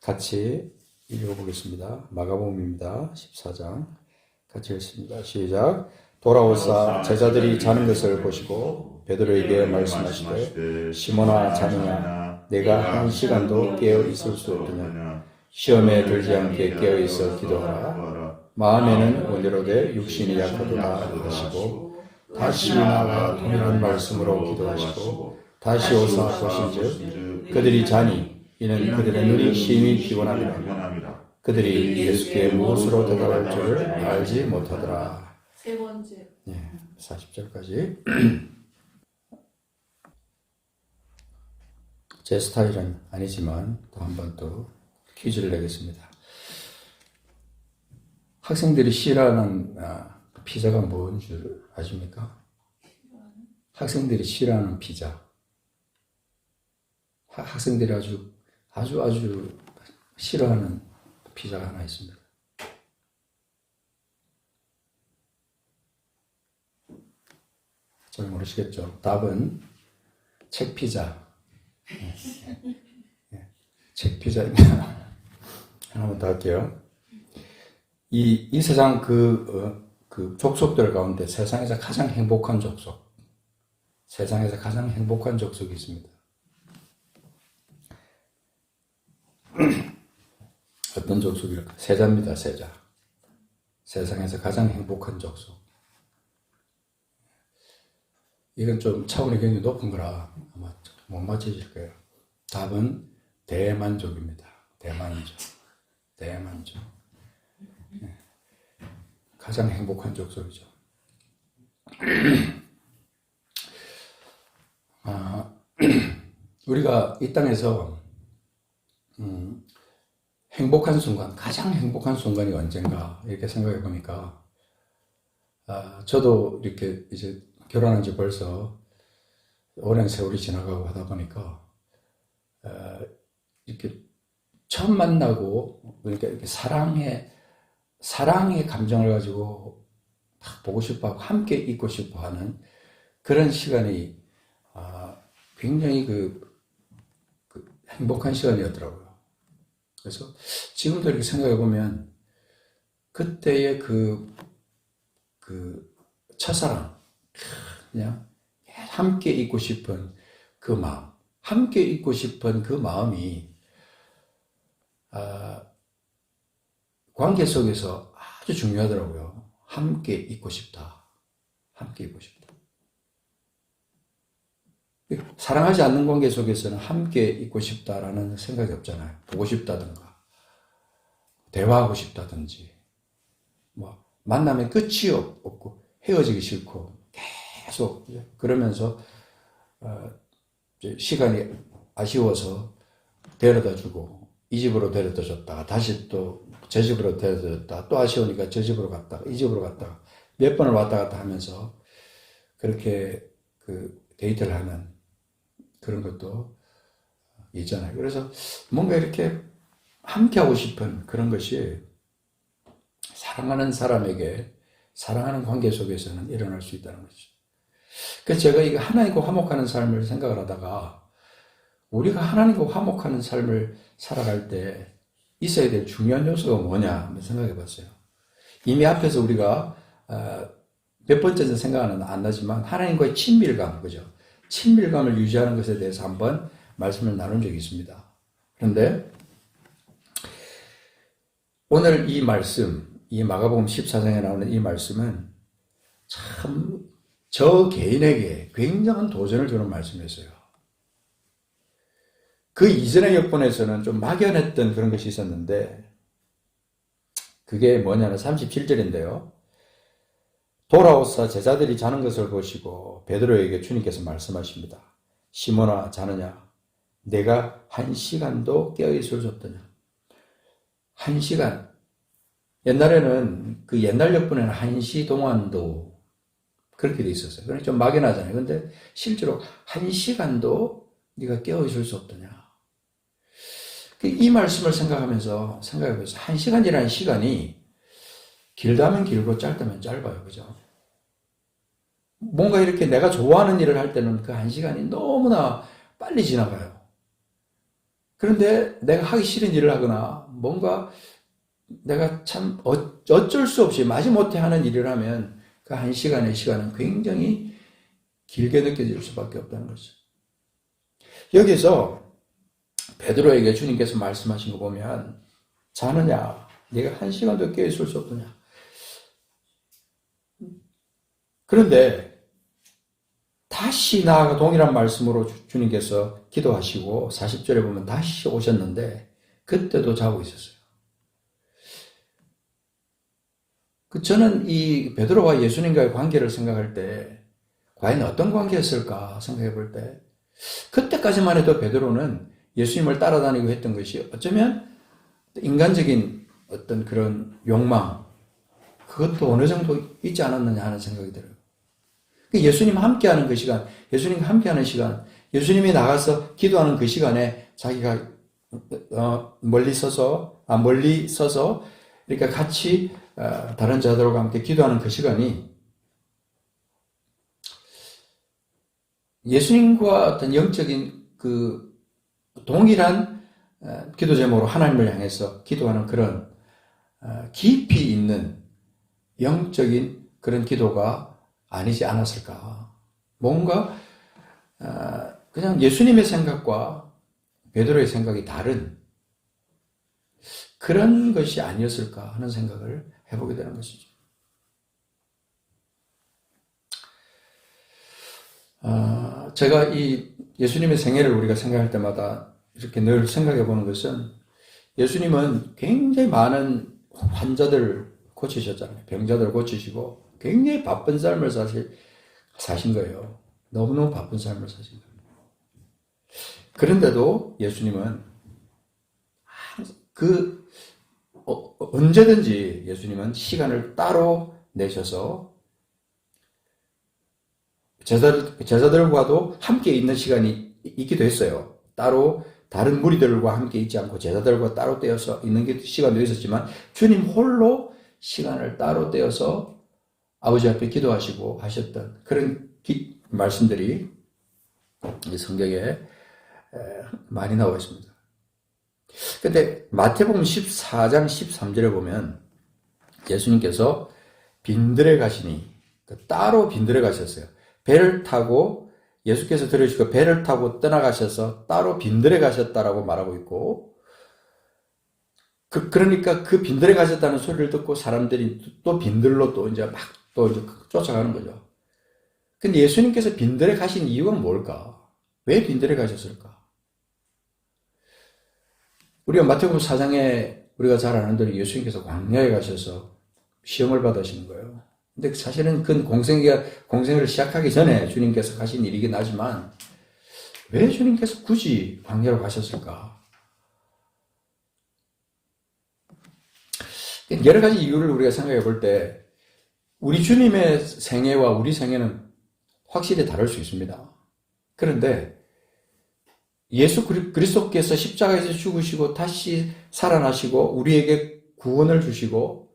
같이 읽어보겠습니다. 마가복음입니다. 14장 같이 읽습니다. 시작. 돌아오사 제자들이 자는 것을 보시고 베드로에게 말씀하시되 시몬아 자느냐 내가 한 시간도 깨어 있을 수 없느냐 시험에 들지 않게 깨어 있어 기도하라. 마음에는 원대로되 육신이 약하도다 하시고 다시 나와 동일한 말씀으로 기도하시고 다시 오사 보신즉 그들이 자니 이는 그들의 눈이 심히 피곤함이라. 그들이 예수께 무엇으로 대답할 줄을 알지 못하더라. 세 번째. 40절까지. 제 스타일은 아니지만 또 한 번 또 퀴즈를 내겠습니다. 학생들이 싫어하는 피자가 뭔 줄 아십니까? 학생들이 싫어하는 피자. 학생들이 아주 싫어하는 피자가 하나 있습니다. 잘 모르시겠죠? 답은 책피자. 책피자입니다. 한번 더 할게요. 이 세상 그 족속들 가운데 세상에서 가장 행복한 족속. 세상에서 가장 행복한 족속이 있습니다. 어떤 족속일까? 세자입니다, 세자. 세상에서 가장 행복한 족속. 이건 좀 차원이 굉장히 높은 거라 아마 못 맞춰질 거예요. 답은 대만족입니다. 대만족. 가장 행복한 족속이죠. 우리가 이 땅에서 행복한 순간, 가장 행복한 순간이 언젠가 이렇게 생각해 보니까 저도 이렇게 이제 결혼한 지 벌써 오랜 세월이 지나가고 하다 보니까 이렇게 처음 만나고 그러니까 이렇게 사랑의 감정을 가지고 막 보고 싶어하고 함께 있고 싶어하는 그런 시간이 굉장히 그 행복한 시간이었더라고요. 그래서 지금도 이렇게 생각해 보면 그때의 그 첫사랑, 그냥 함께 있고 싶은 그 마음, 함께 있고 싶은 그 마음이 관계 속에서 아주 중요하더라고요. 함께 있고 싶다. 함께 있고 싶다. 사랑하지 않는 관계 속에서는 함께 있고 싶다라는 생각이 없잖아요. 보고 싶다든가, 대화하고 싶다든지, 만나면 끝이 없고, 헤어지기 싫고, 계속, 그러면서, 시간이 아쉬워서 데려다 주고, 이 집으로 데려다 줬다가, 다시 또 저 집으로 데려다 줬다가, 또 아쉬우니까 저 집으로 갔다가, 이 집으로 갔다가, 몇 번을 왔다 갔다 하면서, 그렇게 데이트를 하는 그런 것도 있잖아요. 그래서 뭔가 이렇게 함께 하고 싶은 그런 것이 사랑하는 사람에게 사랑하는 관계 속에서는 일어날 수 있다는 거죠. 그래서 제가 이거 하나님과 화목하는 삶을 생각을 하다가 우리가 하나님과 화목하는 삶을 살아갈 때 있어야 될 중요한 요소가 뭐냐 한번 생각해 봤어요. 이미 앞에서 우리가 몇 번째는 생각은 안 나지만 하나님과의 친밀감, 그죠? 친밀감을 유지하는 것에 대해서 한번 말씀을 나눈 적이 있습니다. 그런데 오늘 이 말씀, 이 마가복음 14장에 나오는 이 말씀은 참 저 개인에게 굉장한 도전을 주는 말씀이었어요. 그 이전의 역본에서는 좀 막연했던 그런 것이 있었는데 그게 뭐냐면 37절인데요. 돌아오사 제자들이 자는 것을 보시고 베드로에게 주님께서 말씀하십니다. 시몬아 자느냐 내가 한 시간도 깨어있을 수 없더냐. 한 시간. 옛날에는 그 옛날 역본에는 한시 동안도 그렇게 돼 있었어요. 그러니까 좀 막연하잖아요. 그런데 실제로 한 시간도 네가 깨어있을 수 없더냐. 이 말씀을 생각하면서 생각해보세요. 한 시간이라는 시간이 길다면 길고 짧다면 짧아요. 그죠? 뭔가 이렇게 내가 좋아하는 일을 할 때는 그 한 시간이 너무나 빨리 지나가요. 그런데 내가 하기 싫은 일을 하거나 뭔가 내가 참 어쩔 수 없이 마지못해 하는 일을 하면 그 한 시간의 시간은 굉장히 길게 느껴질 수밖에 없다는 거죠. 여기서 베드로에게 주님께서 말씀하신 거 보면 자느냐? 네가 한 시간도 깨어 있을 수 없느냐? 그런데 다시 나아가 동일한 말씀으로 주님께서 기도하시고 40절에 보면 다시 오셨는데 그때도 자고 있었어요. 저는 이 베드로와 예수님과의 관계를 생각할 때 과연 어떤 관계였을까 생각해 볼 때 그때까지만 해도 베드로는 예수님을 따라다니고 했던 것이 어쩌면 인간적인 어떤 그런 욕망 그것도 어느 정도 있지 않았느냐 하는 생각이 들어요. 예수님 함께하는 그 시간, 예수님과 함께하는 시간, 예수님이 나가서 기도하는 그 시간에 자기가 멀리 서서 이렇게 같이 다른 자들과 함께 기도하는 그 시간이 예수님과 어떤 영적인 그 동일한 기도 제목으로 하나님을 향해서 기도하는 그런 깊이 있는 영적인 그런 기도가 아니지 않았을까. 뭔가 그냥 예수님의 생각과 베드로의 생각이 다른 그런 것이 아니었을까 하는 생각을 해보게 되는 것이죠. 제가 이 예수님의 생애를 우리가 생각할 때마다 이렇게 늘 생각해 보는 것은 예수님은 굉장히 많은 환자들 고치셨잖아요. 병자들 고치시고 굉장히 바쁜 삶을 사신 거예요. 너무너무 바쁜 삶을 사신 거예요. 그런데도 예수님은 언제든지 예수님은 시간을 따로 내셔서 제자들과도 함께 있는 시간이 있기도 했어요. 따로 다른 무리들과 함께 있지 않고 제자들과 따로 떼어서 있는 시간도 있었지만 주님 홀로 시간을 따로 떼어서 아버지 앞에 기도하시고 하셨던 그런 말씀들이 성경에 많이 나와 있습니다. 근데 마태복음 14장 13절에 보면 예수님께서 빈들에 가시니 따로 빈들에 가셨어요. 배를 타고 예수께서 들으시고 배를 타고 떠나가셔서 따로 빈들에 가셨다라고 말하고 있고 그러니까 그 빈들에 가셨다는 소리를 듣고 사람들이 또 빈들로 또 이제 쫓아가는 거죠. 근데 예수님께서 빈들에 가신 이유가 뭘까? 왜 빈들에 가셨을까? 우리가 마태복음 4장에 우리가 잘 아는 대로 예수님께서 광야에 가셔서 시험을 받으시는 거예요. 근데 사실은 그 공생을 시작하기 전에 주님께서 가신 일이긴 하지만 왜 주님께서 굳이 광야로 가셨을까? 여러 가지 이유를 우리가 생각해 볼 때 우리 주님의 생애와 우리 생애는 확실히 다를 수 있습니다. 그런데 예수 그리스도께서 십자가에서 죽으시고 다시 살아나시고 우리에게 구원을 주시고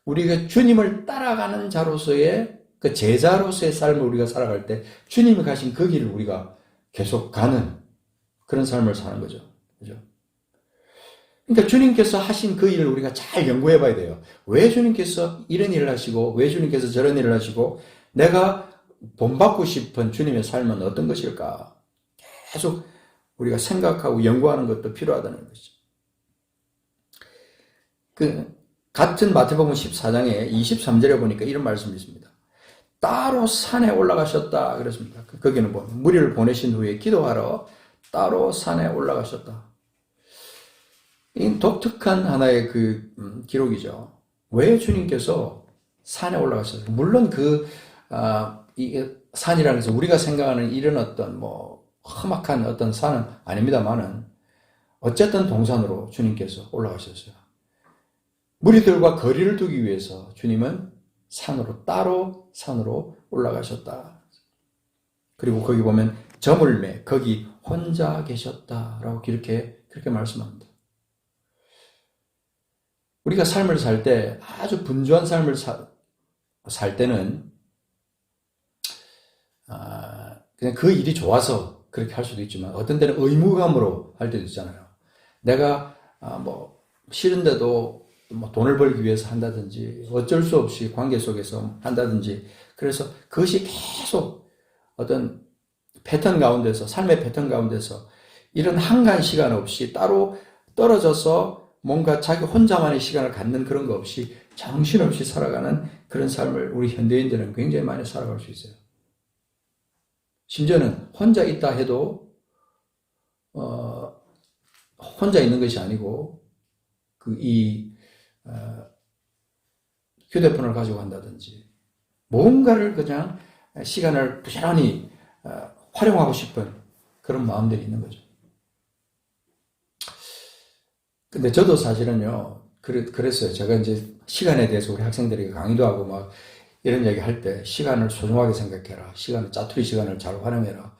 우리가 주님을 따라가는 자로서의 그 제자로서의 삶을 우리가 살아갈 때 주님이 가신 그 길을 우리가 계속 가는 그런 삶을 사는 거죠. 그죠? 그러니까 주님께서 하신 그 일을 우리가 잘 연구해 봐야 돼요. 왜 주님께서 이런 일을 하시고 왜 주님께서 저런 일을 하시고 내가 본받고 싶은 주님의 삶은 어떤 것일까? 계속 우리가 생각하고 연구하는 것도 필요하다는 것이죠. 같은 마태복음 14장에 23절에 보니까 이런 말씀이 있습니다. 따로 산에 올라가셨다 그랬습니다. 거기는 무리를 보내신 후에 기도하러 따로 산에 올라가셨다. 이 독특한 하나의 기록이죠. 왜 주님께서 산에 올라가셨어요? 물론 이 산이라는 것은 우리가 생각하는 이런 어떤 험악한 어떤 산은 아닙니다만은 어쨌든 동산으로 주님께서 올라가셨어요. 무리들과 거리를 두기 위해서 주님은 따로 산으로 올라가셨다. 그리고 거기 보면 저물매 거기 혼자 계셨다라고 그렇게 말씀합니다. 우리가 삶을 살 때 아주 분주한 삶을 살 때는 그냥 그 일이 좋아서 그렇게 할 수도 있지만 어떤 때는 의무감으로 할 때도 있잖아요. 내가 뭐 싫은데도 뭐 돈을 벌기 위해서 한다든지 어쩔 수 없이 관계 속에서 한다든지 그래서 그것이 계속 어떤 패턴 가운데서 삶의 패턴 가운데서 이런 한간 시간 없이 따로 떨어져서 뭔가 자기 혼자만의 시간을 갖는 그런 거 없이 정신없이 살아가는 그런 삶을 우리 현대인들은 굉장히 많이 살아갈 수 있어요. 심지어는 혼자 있다 해도 혼자 있는 것이 아니고 휴대폰을 가지고 간다든지 뭔가를 그냥 시간을 부지런히 활용하고 싶은 그런 마음들이 있는 거죠. 근데 저도 사실은요, 그랬어요. 제가 이제 시간에 대해서 우리 학생들에게 강의도 하고 막 이런 얘기 할 때 시간을 소중하게 생각해라. 짜투리 시간을 잘 활용해라.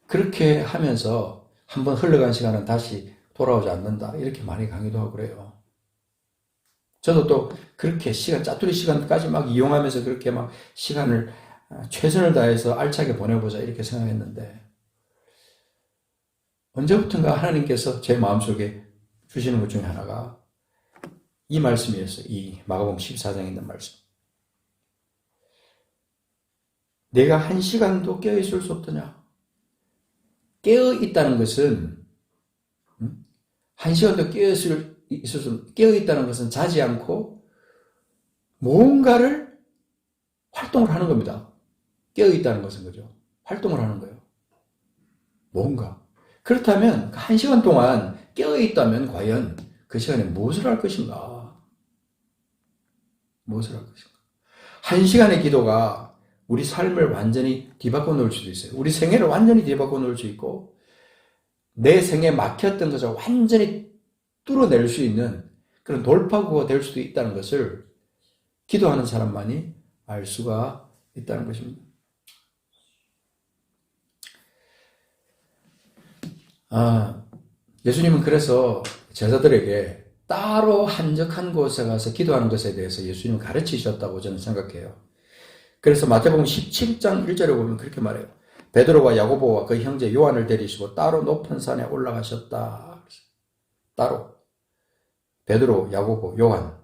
그렇게 하면서 한번 흘러간 시간은 다시 돌아오지 않는다. 이렇게 많이 강의도 하고 그래요. 저도 또 그렇게 짜투리 시간까지 막 이용하면서 그렇게 막 시간을 최선을 다해서 알차게 보내보자 이렇게 생각했는데 언제부턴가 하나님께서 제 마음속에 주시는 것 중에 하나가 이 말씀이었어요. 이 마가복음 14장에 있는 말씀. 내가 한 시간도 깨어있을 수 없더냐? 깨어있다는 것은 한 시간도 깨어있다는 것은 자지 않고 뭔가를 활동을 하는 겁니다. 깨어있다는 것은 그죠? 활동을 하는 거예요. 뭔가. 그렇다면 한 시간 동안 깨어있다면 과연 그 시간에 무엇을 할 것인가? 무엇을 할 것인가? 한 시간의 기도가 우리 삶을 완전히 뒤바꿔 놓을 수도 있어요. 우리 생애를 완전히 뒤바꿔 놓을 수 있고 내 생에 막혔던 것을 완전히 뚫어낼 수 있는 그런 돌파구가 될 수도 있다는 것을 기도하는 사람만이 알 수가 있다는 것입니다. 예수님은 그래서 제자들에게 따로 한적한 곳에 가서 기도하는 것에 대해서 예수님은 가르치셨다고 저는 생각해요. 그래서 마태복음 17장 1절에 보면 그렇게 말해요. 베드로와 야고보와 그 형제 요한을 데리시고 따로 높은 산에 올라가셨다. 따로 베드로, 야고보, 요한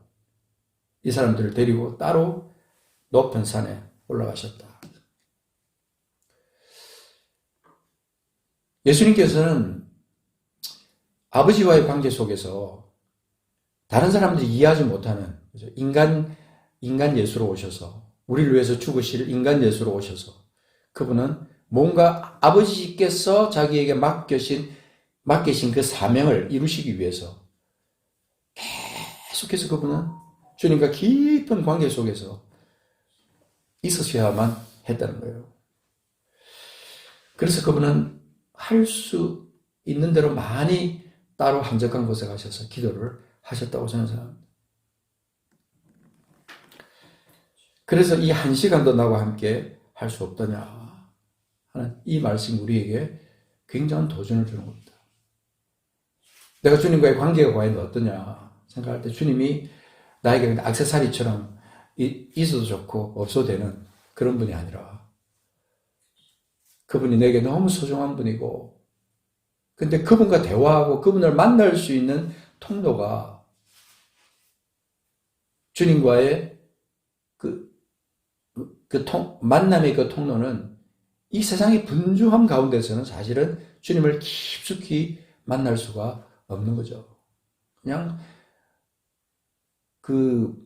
이 사람들을 데리고 따로 높은 산에 올라가셨다. 예수님께서는 아버지와의 관계 속에서 다른 사람들이 이해하지 못하는 인간 예수로 오셔서 우리를 위해서 죽으실 인간 예수로 오셔서 그분은 뭔가 아버지께서 자기에게 맡기신 그 사명을 이루시기 위해서 계속해서 그분은 주님과 깊은 관계 속에서 있으셔야만 했다는 거예요. 그래서 그분은 할 수 있는 대로 많이 따로 한적한 곳에 가셔서 기도를 하셨다고 저는 생각합니다. 그래서 이 한 시간도 나와 함께 할 수 없더냐 하는 이 말씀이 우리에게 굉장한 도전을 주는 겁니다. 내가 주님과의 관계가 과연 어떠냐 생각할 때 주님이 나에게 액세서리처럼 있어도 좋고 없어도 되는 그런 분이 아니라 그분이 내게 너무 소중한 분이고 근데 그분과 대화하고 그분을 만날 수 있는 통로가 주님과의 만남의 그 통로는 이 세상의 분주함 가운데서는 사실은 주님을 깊숙이 만날 수가 없는 거죠. 그냥 그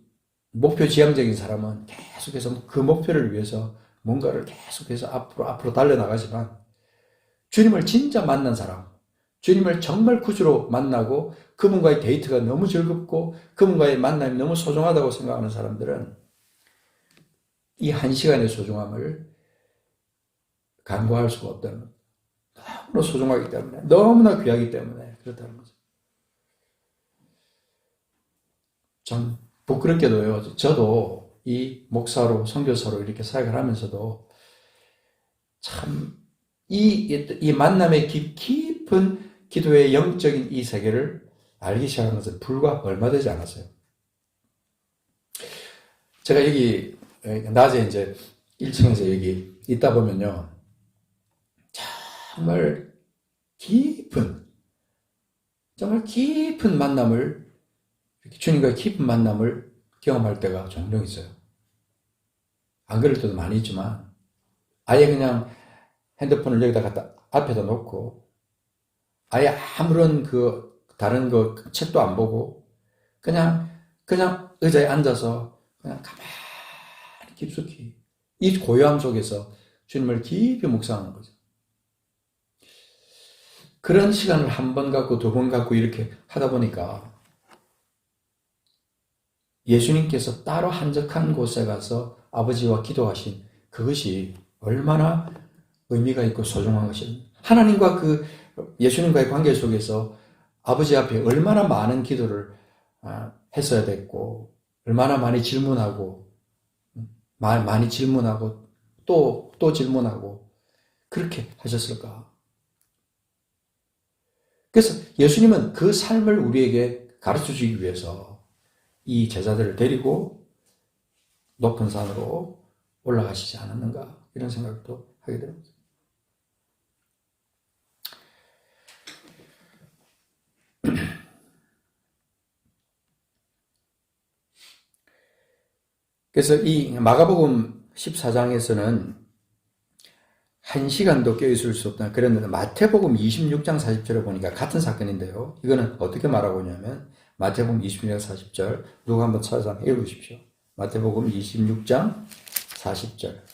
목표 지향적인 사람은 계속해서 그 목표를 위해서 뭔가를 계속해서 앞으로 달려나가지만 주님을 진짜 만난 사람, 주님을 정말 구주로 만나고 그분과의 데이트가 너무 즐겁고 그분과의 만남이 너무 소중하다고 생각하는 사람들은 이 한 시간의 소중함을 간과할 수가 없다는 겁니다. 너무나 소중하기 때문에, 너무나 귀하기 때문에 그렇다는 거죠. 참 부끄럽게도요, 저도 이 목사로, 선교사로 이렇게 사역을 하면서도 참 이 만남의 깊은 기도의 영적인 이 세계를 알기 시작한 것은 불과 얼마 되지 않았어요. 제가 여기 낮에 이제 1층에서 여기 있다 보면요, 정말 깊은 정말 깊은 만남을, 주님과의 깊은 만남을 경험할 때가 종종 있어요. 안 그럴 때도 많이 있지만, 아예 그냥 핸드폰을 여기다 갖다 앞에다 놓고, 아예 아무런 다른 책도 안 보고, 그냥 의자에 앉아서, 그냥 가만히 깊숙이, 이 고요함 속에서 주님을 깊이 묵상하는 거죠. 그런 시간을 한 번 갖고 두 번 갖고 이렇게 하다 보니까 예수님께서 따로 한적한 곳에 가서 아버지와 기도하신 그것이 얼마나 의미가 있고 소중한 것입니다. 하나님과 예수님과의 관계 속에서 아버지 앞에 얼마나 많은 기도를 했어야 됐고, 얼마나 많이 질문하고, 또 질문하고, 그렇게 하셨을까. 그래서 예수님은 그 삶을 우리에게 가르쳐 주기 위해서 이 제자들을 데리고 높은 산으로 올라가시지 않았는가, 이런 생각도 하게 됩니다. 그래서 이 마가복음 14장에서는 1시간도 껴있을 수 없다 그랬는데, 마태복음 26장 40절에 보니까 같은 사건인데요. 이거는 어떻게 말하고 있냐면, 마태복음 26장 40절, 누가 한번 찾아서 읽으십시오. 마태복음 26장 40절.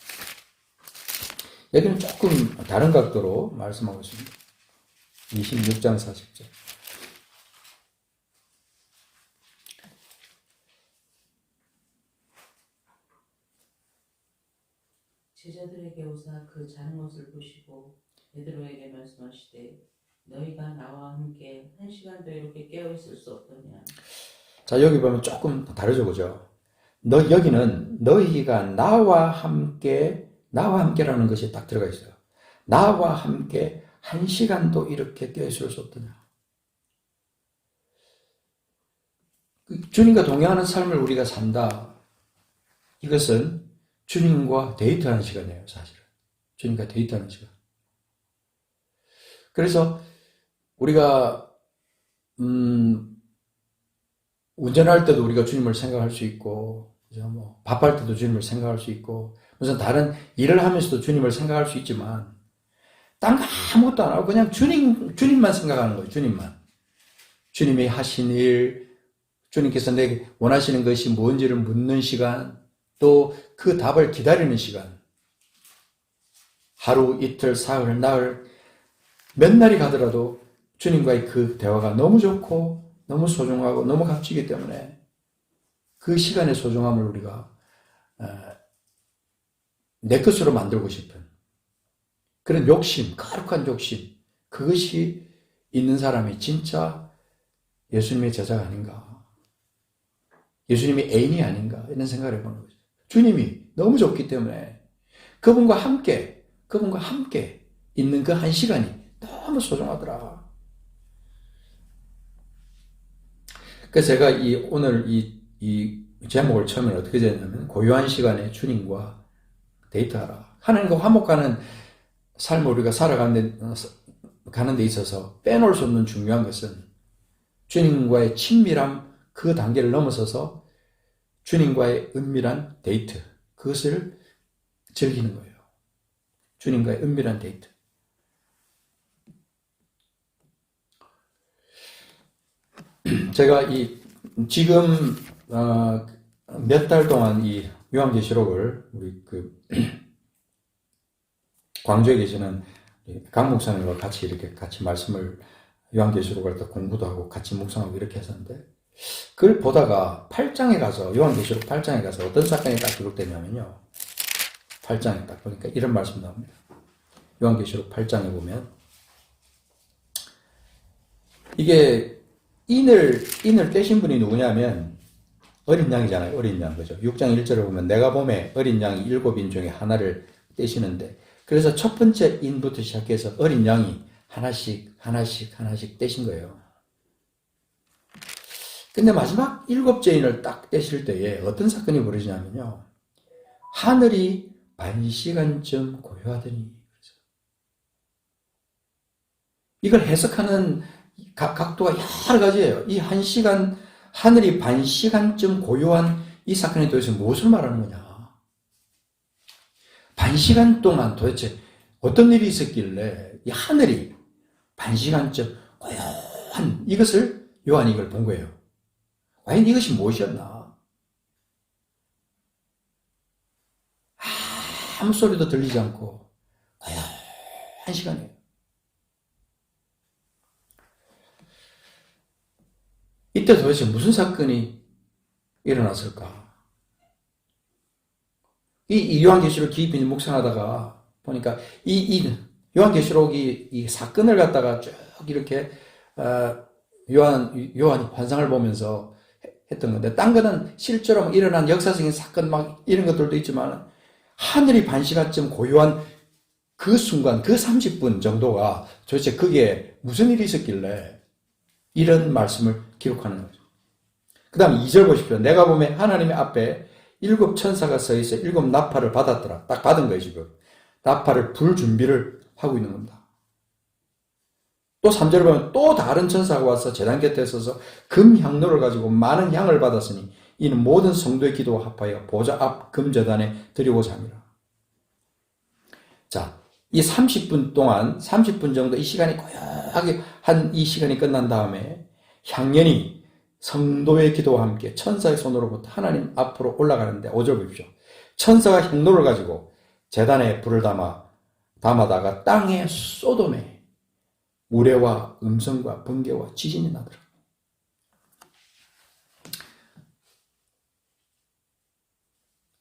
여기는 조금 다른 각도로 말씀하고 있습니다. 26장 40절. 제자들에게 오사 그 자는 것을 보시고 베드로에게 말씀하시되 너희가 나와 함께 1시간도 이렇게 깨어 있을 수 없더냐. 자, 여기 보면 조금 다르죠, 그죠? 여기는 너희가 나와 함께라는 것이 딱 들어가 있어요. 나와 함께 1시간도 이렇게 깨어 있을 수 없더냐. 주님과 동행하는 삶을 우리가 산다. 이것은 주님과 데이트하는 시간이에요, 사실은. 주님과 데이트하는 시간. 그래서 우리가 운전할 때도 우리가 주님을 생각할 수 있고, 그죠? 밥할 때도 주님을 생각할 수 있고, 무슨 다른 일을 하면서도 주님을 생각할 수 있지만, 딴 거 아무것도 안 하고 그냥 주님만 생각하는 거예요, 주님만. 주님이 하신 일, 주님께서 내게 원하시는 것이 뭔지를 묻는 시간, 또 그 답을 기다리는 시간. 하루, 이틀, 사흘, 나흘, 몇 날이 가더라도 주님과의 그 대화가 너무 좋고, 너무 소중하고, 너무 값지기 때문에 그 시간의 소중함을 우리가 내 것으로 만들고 싶은 그런 욕심, 거룩한 욕심, 그것이 있는 사람이 진짜 예수님의 제자가 아닌가, 예수님의 애인이 아닌가, 이런 생각을 해보는 거죠. 주님이 너무 좋기 때문에 그분과 함께 있는 그 한 시간이 너무 소중하더라. 그래서 제가 오늘 이 제목을 처음에 어떻게 지었냐면, 고요한 시간에 주님과 데이트하라. 하나님과 화목하는 삶을 우리가 가는 데 있어서 빼놓을 수 없는 중요한 것은 주님과의 친밀함, 그 단계를 넘어서서 주님과의 은밀한 데이트, 그것을 즐기는 거예요. 주님과의 은밀한 데이트. 제가 지금 몇 달 동안 이 요한계시록을 우리 광주에 계시는 강 목사님과 같이 이렇게 같이 말씀을, 요한계시록을 또 공부도 하고 같이 묵상하고 이렇게 했었는데, 그걸 보다가 8장에 가서, 요한계시록 8장에 가서 어떤 사건이 딱 기록되냐면요, 8장에 딱 보니까 이런 말씀 나옵니다. 요한계시록 8장에 보면 이게 인을 떼신 분이 누구냐면 어린 양이잖아요. 어린 양, 그죠? 6장 1절을 보면 내가 봄에 어린 양이 7인 중에 하나를 떼시는데, 그래서 첫 번째 인부터 시작해서 어린 양이 하나씩 떼신 거예요. 근데 마지막 7째 인을 딱 떼실 때에 어떤 사건이 벌어지냐면요, 하늘이 반시간쯤 고요하더니, 이걸 해석하는 각도가 여러 가지예요. 이 1시간, 하늘이 반 시간쯤 고요한 이 사건에 도대체 무엇을 말하는 거냐. 반 시간 동안 도대체 어떤 일이 있었길래 이 하늘이 반 시간쯤 고요한 이것을 요한이 이걸 본 거예요. 과연 이것이 무엇이었나? 아무 소리도 들리지 않고 고요한 시간이에요. 이때 도대체 무슨 사건이 일어났을까? 이 요한계시록 깊이 묵상하다가 보니까 이 요한계시록이 이 사건을 갖다가 쭉 이렇게 요한이 환상을 보면서 했던 건데, 딴 거는 실제로 일어난 역사적인 사건 막 이런 것들도 있지만 하늘이 반 시간쯤 고요한 그 순간, 그 30분 정도가 도대체 그게 무슨 일이 있었길래 이런 말씀을 기록하는 거죠. 그 다음 2절 보십시오. 내가 보면 하나님의 앞에 7 천사가 서 있어 7 나팔을 받았더라. 딱 받은 거예요, 지금. 나팔을 불 준비를 하고 있는 겁니다. 또 3절 보면 또 다른 천사가 와서 제단 곁에 서서 금 향로를 가지고 많은 향을 받았으니 이는 모든 성도의 기도와 합하여 보좌 앞 금제단에 드리고자 함이라. 자, 이 30분 동안 30분 정도 이 시간이 고요하게 한 이 시간이 끝난 다음에 향연이 성도의 기도와 함께 천사의 손으로부터 하나님 앞으로 올라가는데 5절 보십시오. 천사가 향로를 가지고 제단에 불을 담아다가 땅에 소돔에 우레와 음성과 번개와 지진이 나더라.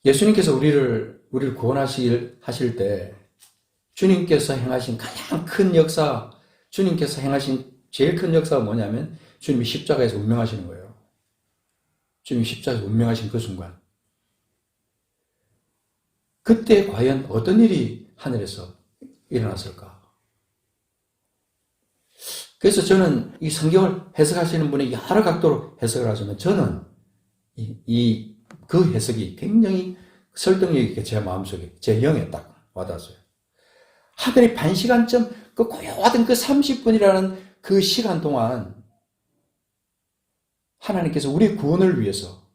예수님께서 우리를 구원하실 때 주님께서 행하신 가장 큰 역사, 주님께서 행하신 제일 큰 역사가 뭐냐면 주님이 십자가에서 운명하시는 거예요. 주님이 십자가에서 운명하신 그 순간. 그때 과연 어떤 일이 하늘에서 일어났을까? 그래서 저는 이 성경을 해석하시는 분이 여러 각도로 해석을 하지만 저는 그 해석이 굉장히 설득력 있게 제 마음속에, 제 영에 딱 와닿았어요. 하늘이 반 시간쯤 그 고요하던 그 30분이라는 그 시간 동안 하나님께서 우리 구원을 위해서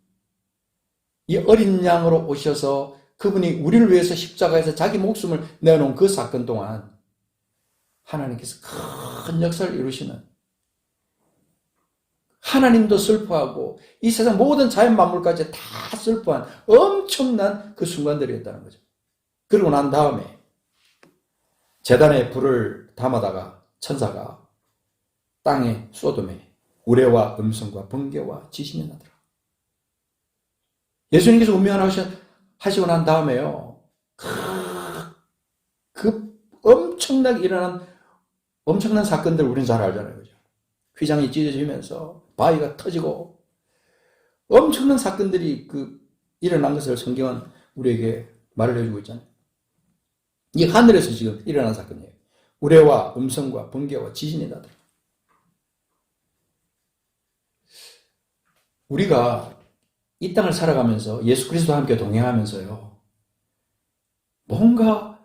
이 어린 양으로 오셔서 그분이 우리를 위해서 십자가에서 자기 목숨을 내어놓은 그 사건 동안 하나님께서 큰 역사를 이루시는, 하나님도 슬퍼하고 이 세상 모든 자연 만물까지 다 슬퍼한 엄청난 그 순간들이었다는 거죠. 그러고 난 다음에 제단에 불을 담아다가 천사가 땅에 소돔에 우레와 음성과 번개와 지진이 나더라. 예수님께서 운명을 하시고 난 다음에요, 그 엄청나게 일어난 엄청난 사건들 우리는 잘 알잖아요. 그죠? 휘장이 찢어지면서 바위가 터지고 엄청난 사건들이 일어난 것을 성경은 우리에게 말을 해주고 있잖아요. 이 하늘에서 지금 일어난 사건이에요. 우레와 음성과 번개와 지진이 나더라. 우리가 이 땅을 살아가면서 예수 그리스도와 함께 동행하면서요, 뭔가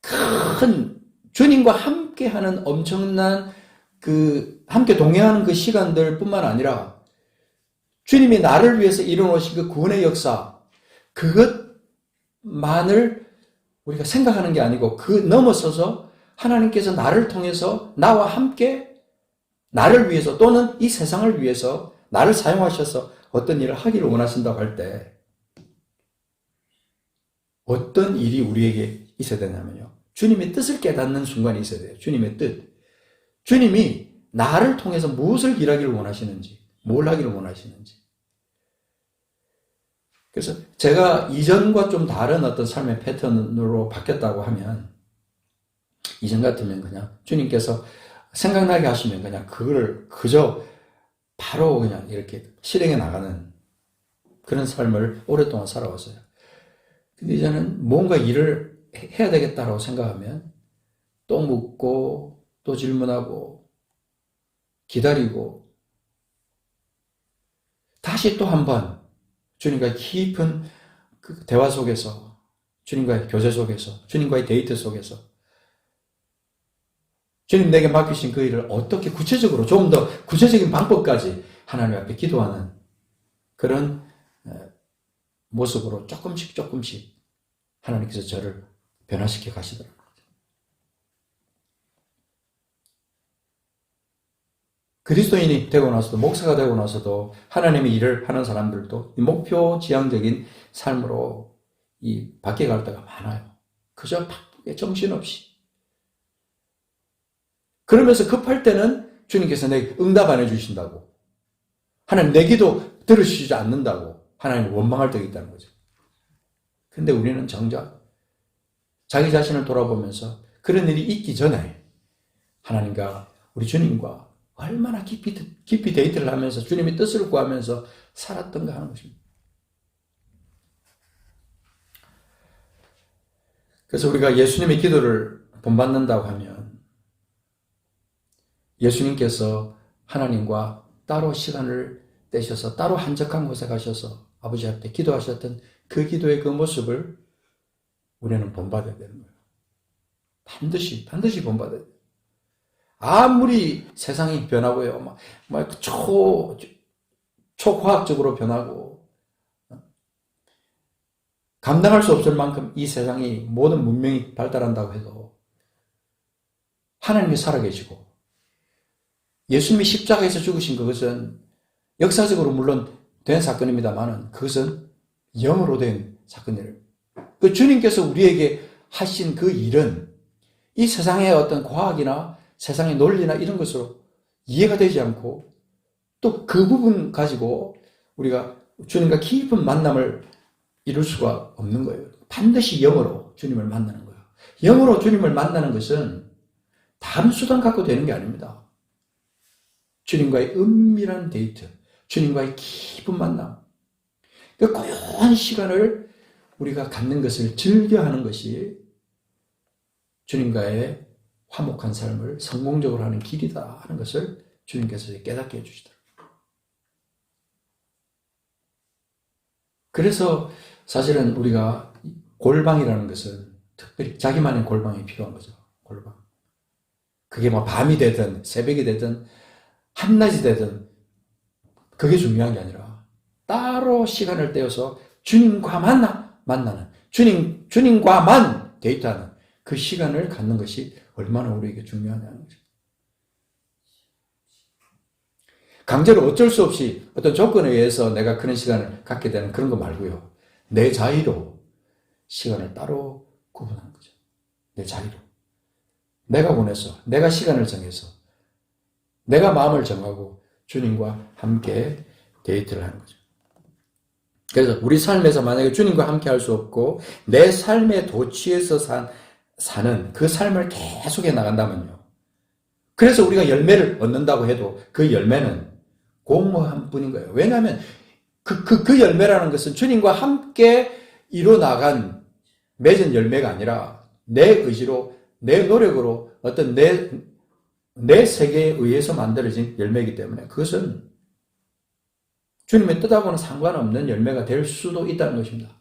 큰 주님과 함께하는 엄청난 함께 동행하는 그 시간들 뿐만 아니라 주님이 나를 위해서 이뤄놓으신 그 구원의 역사, 그것만을 우리가 생각하는 게 아니고 그 넘어서서 하나님께서 나를 통해서 나와 함께 나를 위해서 또는 이 세상을 위해서 나를 사용하셔서 어떤 일을 하기를 원하신다고 할 때 어떤 일이 우리에게 있어야 되냐면요, 주님의 뜻을 깨닫는 순간이 있어야 돼요. 주님의 뜻. 주님이 나를 통해서 무엇을 일하기를 원하시는지, 뭘 하기를 원하시는지. 그래서 제가 이전과 좀 다른 어떤 삶의 패턴으로 바뀌었다고 하면, 이전 같으면 그냥 주님께서 생각나게 하시면 그냥 그거를 그저 바로 그냥 이렇게 실행해 나가는 그런 삶을 오랫동안 살아왔어요. 근데 이제는 뭔가 일을 해야 되겠다라고 생각하면 또 묻고 또 질문하고 기다리고 다시 또 한 번 주님과의 깊은 그 대화 속에서, 주님과의 교제 속에서, 주님과의 데이트 속에서 주님 내게 맡기신 그 일을 어떻게 구체적으로 좀 더 구체적인 방법까지 하나님 앞에 기도하는 그런 모습으로 조금씩 하나님께서 저를 변화시켜 가시더라고요. 그리스도인이 되고 나서도, 목사가 되고 나서도 하나님의 일을 하는 사람들도 이 목표 지향적인 삶으로 바뀌어갈 때가 많아요. 그저 바쁘게 정신없이. 그러면서 급할 때는 주님께서 내게 응답 안 해주신다고, 하나님 내 기도 들으시지 않는다고 하나님 원망할 때가 있다는 거죠. 근데 우리는 정작 자기 자신을 돌아보면서 그런 일이 있기 전에 하나님과 우리 주님과 얼마나 깊이 데이트를 하면서 주님의 뜻을 구하면서 살았던가 하는 것입니다. 그래서 우리가 예수님의 기도를 본받는다고 하면 예수님께서 하나님과 따로 시간을 떼셔서 따로 한적한 곳에 가셔서 아버지 앞에 기도하셨던 그 기도의 그 모습을 우리는 본받아야 되는 거예요. 반드시 본받아야 돼요. 아무리 세상이 변하고요, 초과학적으로 변하고, 감당할 수 없을 만큼 이 세상이 모든 문명이 발달한다고 해도 하나님이 살아계시고, 예수님이 십자가에서 죽으신 그것은 역사적으로 물론 된 사건입니다만은 그것은 영으로 된 사건이에요. 그 주님께서 우리에게 하신 그 일은 이 세상의 어떤 과학이나 세상의 논리나 이런 것으로 이해가 되지 않고, 또 그 부분 가지고 우리가 주님과 깊은 만남을 이룰 수가 없는 거예요. 반드시 영으로 주님을 만나는 거예요. 영으로 주님을 만나는 것은 다른 수단 갖고 되는 게 아닙니다. 주님과의 은밀한 데이트, 주님과의 깊은 만남, 그 고요한 시간을 우리가 갖는 것을 즐겨하는 것이 주님과의 화목한 삶을 성공적으로 하는 길이다 하는 것을 주님께서 깨닫게 해주시더라고요. 그래서 사실은 우리가 골방이라는 것은 특별히 자기만의 골방이 필요한 거죠. 골방. 그게 밤이 되든 새벽이 되든 한낮이 되든 그게 중요한 게 아니라 따로 시간을 떼어서 주님과 만나는, 주님과만 데이트하는 그 시간을 갖는 것이 얼마나 우리에게 중요하냐는 거죠. 강제로 어쩔 수 없이 어떤 조건에 의해서 내가 그런 시간을 갖게 되는 그런 거 말고요. 내 자의로 시간을 따로 구분하는 거죠. 내 자의로. 내가 원해서, 내가 시간을 정해서, 내가 마음을 정하고 주님과 함께 데이트를 하는 거죠. 그래서 우리 삶에서 만약에 주님과 함께 할 수 없고 내 삶의 도취에서 사는 그 삶을 계속해 나간다면요. 그래서 우리가 열매를 얻는다고 해도 그 열매는 공허한 뿐인 거예요. 왜냐하면 그 열매라는 것은 주님과 함께 이뤄나간 맺은 열매가 아니라 내 의지로, 내 노력으로 어떤 내 세계에 의해서 만들어진 열매이기 때문에 그것은 주님의 뜻하고는 상관없는 열매가 될 수도 있다는 것입니다.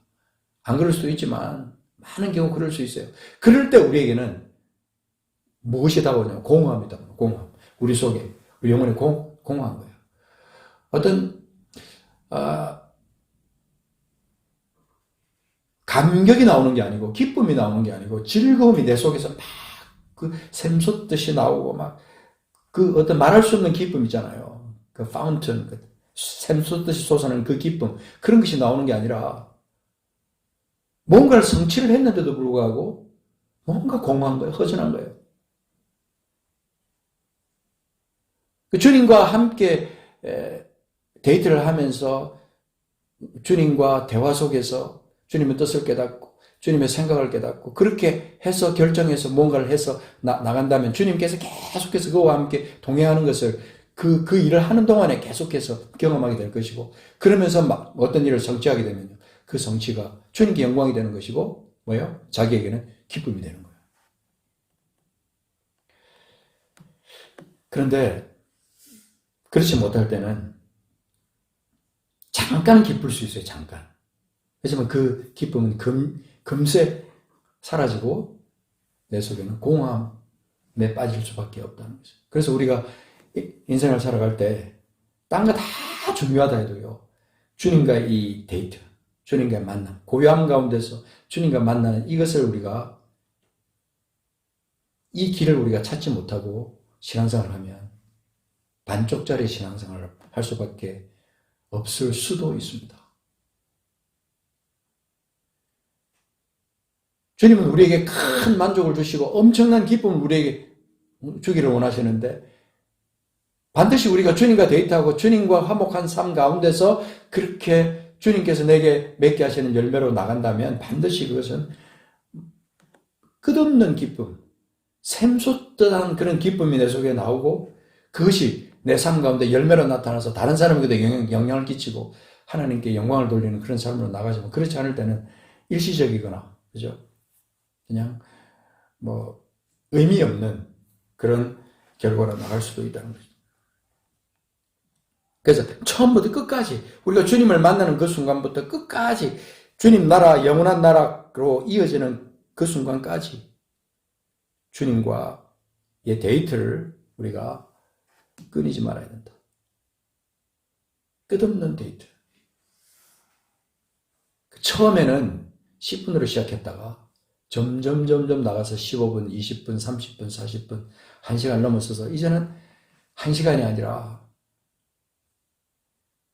안 그럴 수도 있지만 많은 경우 그럴 수 있어요. 그럴 때 우리에게는 무엇이 다가오냐면 공허합니다. 공허함. 우리 속에, 우리 영혼에 공허한 거예요. 어떤 감격이 나오는 게 아니고 기쁨이 나오는 게 아니고 즐거움이 내 속에서 막 그 샘솟듯이 나오고 막 그 어떤 말할 수 없는 기쁨 있잖아요. 그 파운튼, 샘솟듯이 솟아나는 그 기쁨, 그런 것이 나오는 게 아니라 뭔가를 성취를 했는데도 불구하고 뭔가 공허한 거예요. 허전한 거예요. 주님과 함께 데이트를 하면서 주님과 대화 속에서 주님의 뜻을 깨닫고 주님의 생각을 깨닫고 그렇게 해서 결정해서 뭔가를 해서 나간다면 주님께서 계속해서 그와 함께 동행하는 것을 그 일을 하는 동안에 계속해서 경험하게 될 것이고, 그러면서 막 어떤 일을 성취하게 되면요, 그 성취가 주님께 영광이 되는 것이고 뭐예요? 자기에게는 기쁨이 되는 거예요. 그런데 그렇지 못할 때는 잠깐 기쁠 수 있어요. 잠깐. 하지만 그 기쁨은 금세 사라지고 내 속에는 공허함, 빠질 수밖에 없다는 거죠. 그래서 우리가 인생을 살아갈 때 딴 거 다 중요하다 해도요. 주님과 이 데이트, 주님과의 만남, 고요함 가운데서 주님과 만나는 이것을 우리가 이 길을 우리가 찾지 못하고 신앙생활을 하면 반쪽짜리 신앙생활을 할 수밖에 없을 수도 있습니다. 주님은 우리에게 큰 만족을 주시고 엄청난 기쁨을 우리에게 주기를 원하시는데 반드시 우리가 주님과 데이트하고 주님과 화목한 삶 가운데서 그렇게 주님께서 내게 맺게 하시는 열매로 나간다면 반드시 그것은 끝없는 기쁨, 샘솟듯한 그런 기쁨이 내 속에 나오고 그것이 내 삶 가운데 열매로 나타나서 다른 사람에게도 영향을 끼치고 하나님께 영광을 돌리는 그런 삶으로 나가지만 그렇지 않을 때는 일시적이거나 그죠? 그냥 뭐 의미 없는 그런 결과로 나갈 수도 있다는 거죠. 그래서 처음부터 끝까지 우리가 주님을 만나는 그 순간부터 끝까지 주님 나라 영원한 나라로 이어지는 그 순간까지 주님과의 데이트를 우리가 끊이지 말아야 된다. 끝없는 데이트. 처음에는 10분으로 시작했다가 점점 나가서 15분, 20분, 30분, 40분, 1시간 넘어서서 이제는 1시간이 아니라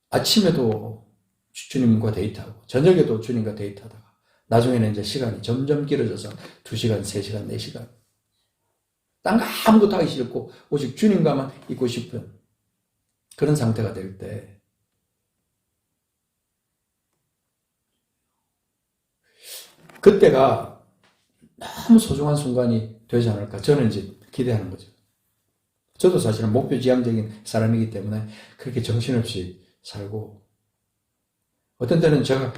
아침에도 주님과 데이트하고 저녁에도 주님과 데이트하다가 나중에는 이제 시간이 점점 길어져서 2시간, 3시간, 4시간 딴 거 아무것도 하기 싫고 오직 주님과만 있고 싶은 그런 상태가 될 때 그때가 너무 소중한 순간이 되지 않을까 저는 이제 기대하는 거죠. 저도 사실은 목표지향적인 사람이기 때문에 그렇게 정신없이 살고 어떤 때는 제가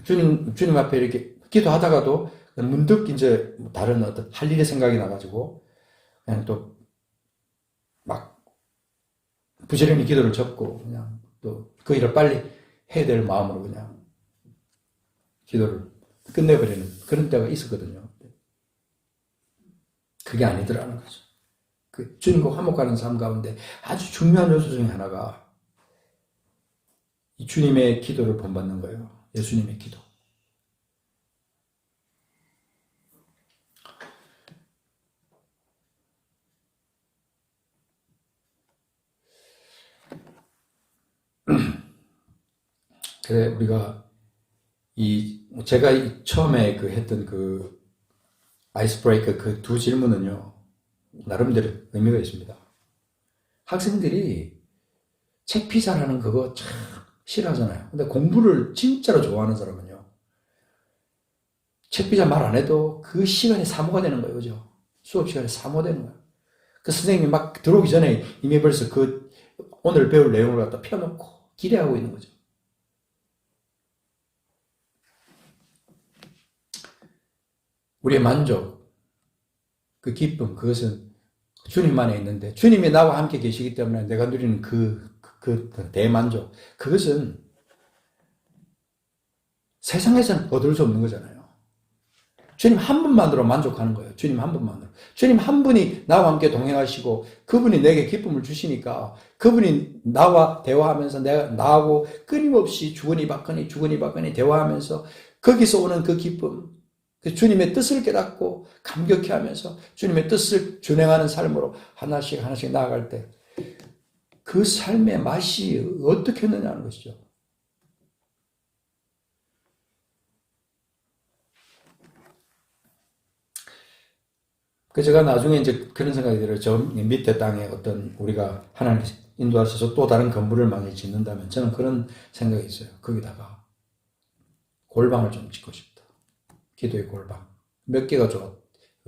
주님 앞에 이렇게 기도하다가도 문득 이제 다른 어떤 할 일의 생각이 나가지고 그냥 또 막 부지런히 기도를 접고 그냥 또 그 일을 빨리 해야 될 마음으로 그냥 기도를 끝내버리는 그런 때가 있었거든요. 그게 아니더라는 거죠. 그 주님과 화목하는 삶 가운데 아주 중요한 요소 중에 하나가 이 주님의 기도를 본받는 거예요. 예수님의 기도. 그래 우리가 제가 처음에 했던 그 아이스 브레이커 그 두 질문은요 나름대로 의미가 있습니다. 학생들이 책 피자라는 그거 참 싫어하잖아요. 근데 공부를 진짜로 좋아하는 사람은요 책 피자 말 안 해도 그 시간이 사모가 되는 거예요. 그죠? 수업 시간에 사모가 되는 거예요. 그 선생님이 막 들어오기 전에 이미 벌써 그 오늘 배울 내용을 갖다 펴놓고 기대하고 있는 거죠. 우리의 만족, 그 기쁨, 그것은 주님 안에 있는데 주님이 나와 함께 계시기 때문에 내가 누리는 그 대만족, 그것은 세상에서는 얻을 수 없는 거잖아요. 주님 한 분만으로 만족하는 거예요. 주님 한 분만으로. 주님 한 분이 나와 함께 동행하시고 그분이 내게 기쁨을 주시니까 그분이 나와 대화하면서 나하고 끊임없이 주거니 받거니 대화하면서 거기서 오는 그 기쁨, 그 주님의 뜻을 깨닫고 감격해 하면서 주님의 뜻을 준행하는 삶으로 하나씩 나아갈 때 그 삶의 맛이 어떻게 했느냐는 것이죠. 그 제가 나중에 이제 그런 생각이 들어요. 저 밑에 땅에 어떤 우리가 하나님께서 인도하셔서 또 다른 건물을 많이 짓는다면 저는 그런 생각이 있어요. 거기다가 골방을 좀 짓고 싶다. 기도의 골방. 몇 개가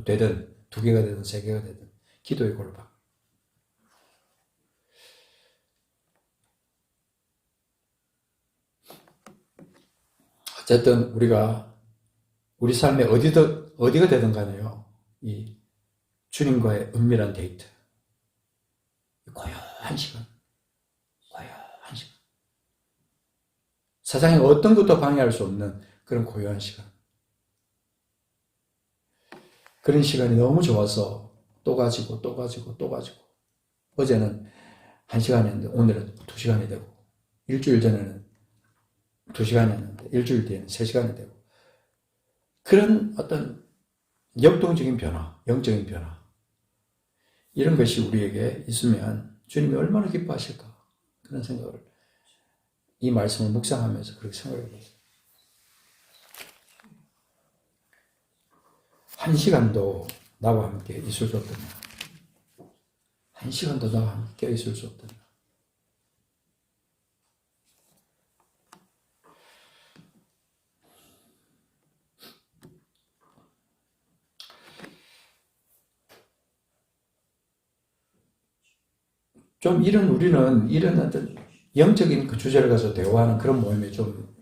되든 2개가 되든 3개가 되든 기도의 골방. 어쨌든 우리가 우리 삶에 어디가 되든 간에요. 이 주님과의 은밀한 데이트. 고요한 시간. 세상에 어떤 것도 방해할 수 없는 그런 고요한 시간. 그런 시간이 너무 좋아서 또 가지고 또 가지고 또 가지고 어제는 1시간이었는데 오늘은 2시간이 되고 일주일 전에는 2시간이었는데 일주일 뒤에는 3시간이 되고 그런 어떤 역동적인 변화, 영적인 변화 이런 것이 우리에게 있으면 주님이 얼마나 기뻐하실까 그런 생각을 이 말씀을 묵상하면서 그렇게 생각해 봤어요. 1시간도 나와 함께 있을 수 없더냐. 1시간도 나와 함께 있을 수 없더냐. 좀 우리는 이런 어떤 영적인 그 주제를 가서 대화하는 그런 모임에 좀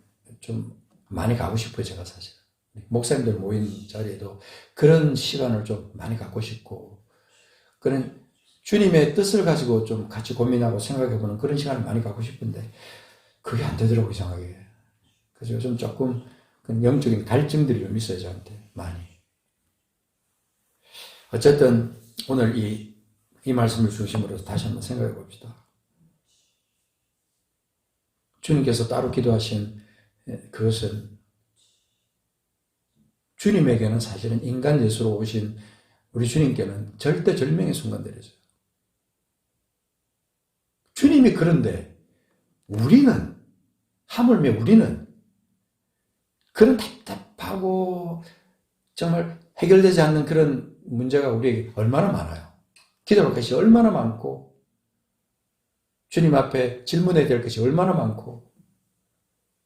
많이 가고 싶어요, 제가 사실. 목사님들 모인 자리에도 그런 시간을 좀 많이 갖고 싶고, 그런 주님의 뜻을 가지고 좀 같이 고민하고 생각해보는 그런 시간을 많이 갖고 싶은데, 그게 안 되더라고요, 이상하게. 그래서 요즘 조금 그런 영적인 갈증들이 좀 있어요, 저한테. 많이. 어쨌든, 오늘 이 말씀을 중심으로 다시 한번 생각해 봅시다. 주님께서 따로 기도하신 그것은 주님에게는 사실은 인간 예수로 오신 우리 주님께는 절대절명의 순간들이죠. 주님이 그런데 우리는 하물며 우리는 그런 답답하고 정말 해결되지 않는 그런 문제가 우리에게 얼마나 많아요. 기도할 것이 얼마나 많고 주님 앞에 질문해야 될 것이 얼마나 많고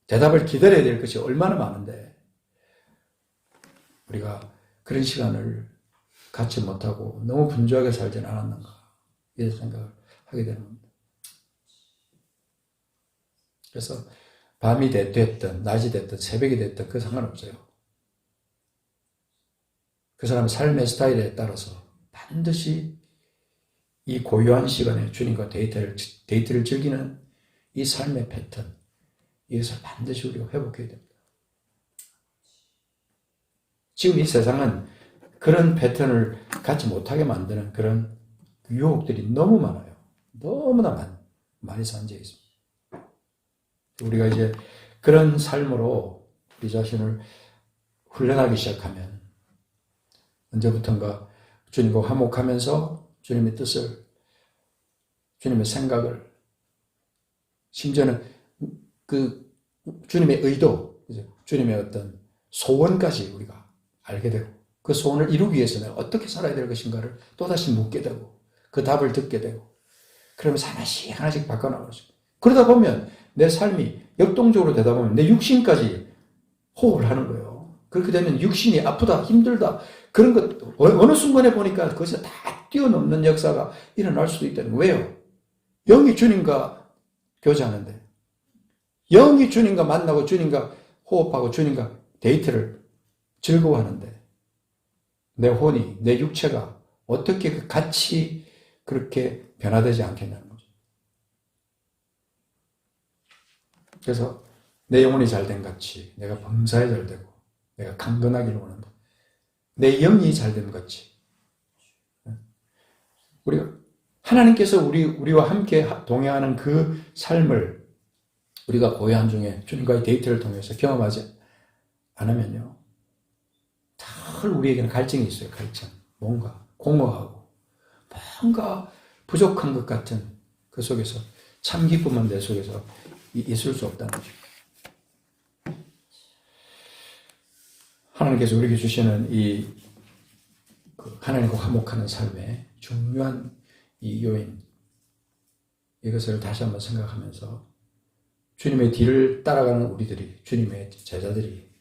대답을 기다려야 될 것이 얼마나 많은데 우리가 그런 시간을 갖지 못하고 너무 분주하게 살지는 않았는가 이런 생각을 하게 되는 겁니다. 그래서 밤이 됐든 낮이 됐든 새벽이 됐든 그 상관없어요. 그 사람의 삶의 스타일에 따라서 반드시 이 고요한 시간에 주님과 데이트를 즐기는 이 삶의 패턴, 이것을 반드시 우리가 회복해야 됩니다. 지금 이 세상은 그런 패턴을 갖지 못하게 만드는 그런 유혹들이 너무 많아요. 너무나 많이 산재해 있습니다. 우리가 이제 그런 삶으로 우리 자신을 훈련하기 시작하면 언제부턴가 주님과 화목하면서 주님의 뜻을, 주님의 생각을, 심지어는 그 주님의 의도, 주님의 어떤 소원까지 우리가 알게 되고 그 소원을 이루기 위해서 내가 어떻게 살아야 될 것인가를 또다시 묻게 되고 그 답을 듣게 되고 그러면서 하나씩 바꿔나가죠. 그러다 보면 내 삶이 역동적으로 되다 보면 내 육신까지 호흡을 하는 거예요. 그렇게 되면 육신이 아프다, 힘들다, 그런 것, 어느 순간에 보니까 그것을 다 뛰어넘는 역사가 일어날 수도 있다는 거예요. 왜요? 영이 주님과 교제하는데, 영이 주님과 만나고 주님과 호흡하고 주님과 데이트를 즐거워하는데, 내 혼이, 내 육체가 어떻게 같이 그렇게 변화되지 않겠냐는 거죠. 그래서 내 영혼이 잘된 같이, 내가 범사에 잘되고, 내가 강건하기를 원한다. 내 영이 잘된 같이. 우리가 하나님께서 우리와 함께 동행하는 그 삶을 우리가 고요한 중에 주님과의 데이트를 통해서 경험하지 않으면요, 늘 우리에게는 갈증이 있어요. 갈증. 뭔가 공허하고 뭔가 부족한 것 같은 그 속에서 참 기쁨은 내 속에서 있을 수 없다는 거죠. 하나님께서 우리에게 주시는 하나님과 화목하는 삶의 중요한 이 요인, 이것을 다시 한번 생각하면서 주님의 뒤를 따라가는 우리들이, 주님의 제자들이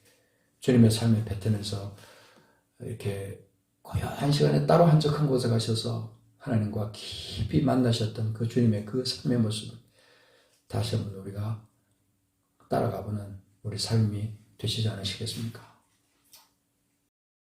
주님의 삶의 패턴에서 이렇게 고요한 시간에 따로 한적한 곳에 가셔서 하나님과 깊이 만나셨던 그 주님의 그 삶의 모습을 다시 한번 우리가 따라가보는 우리 삶이 되시지 않으시겠습니까?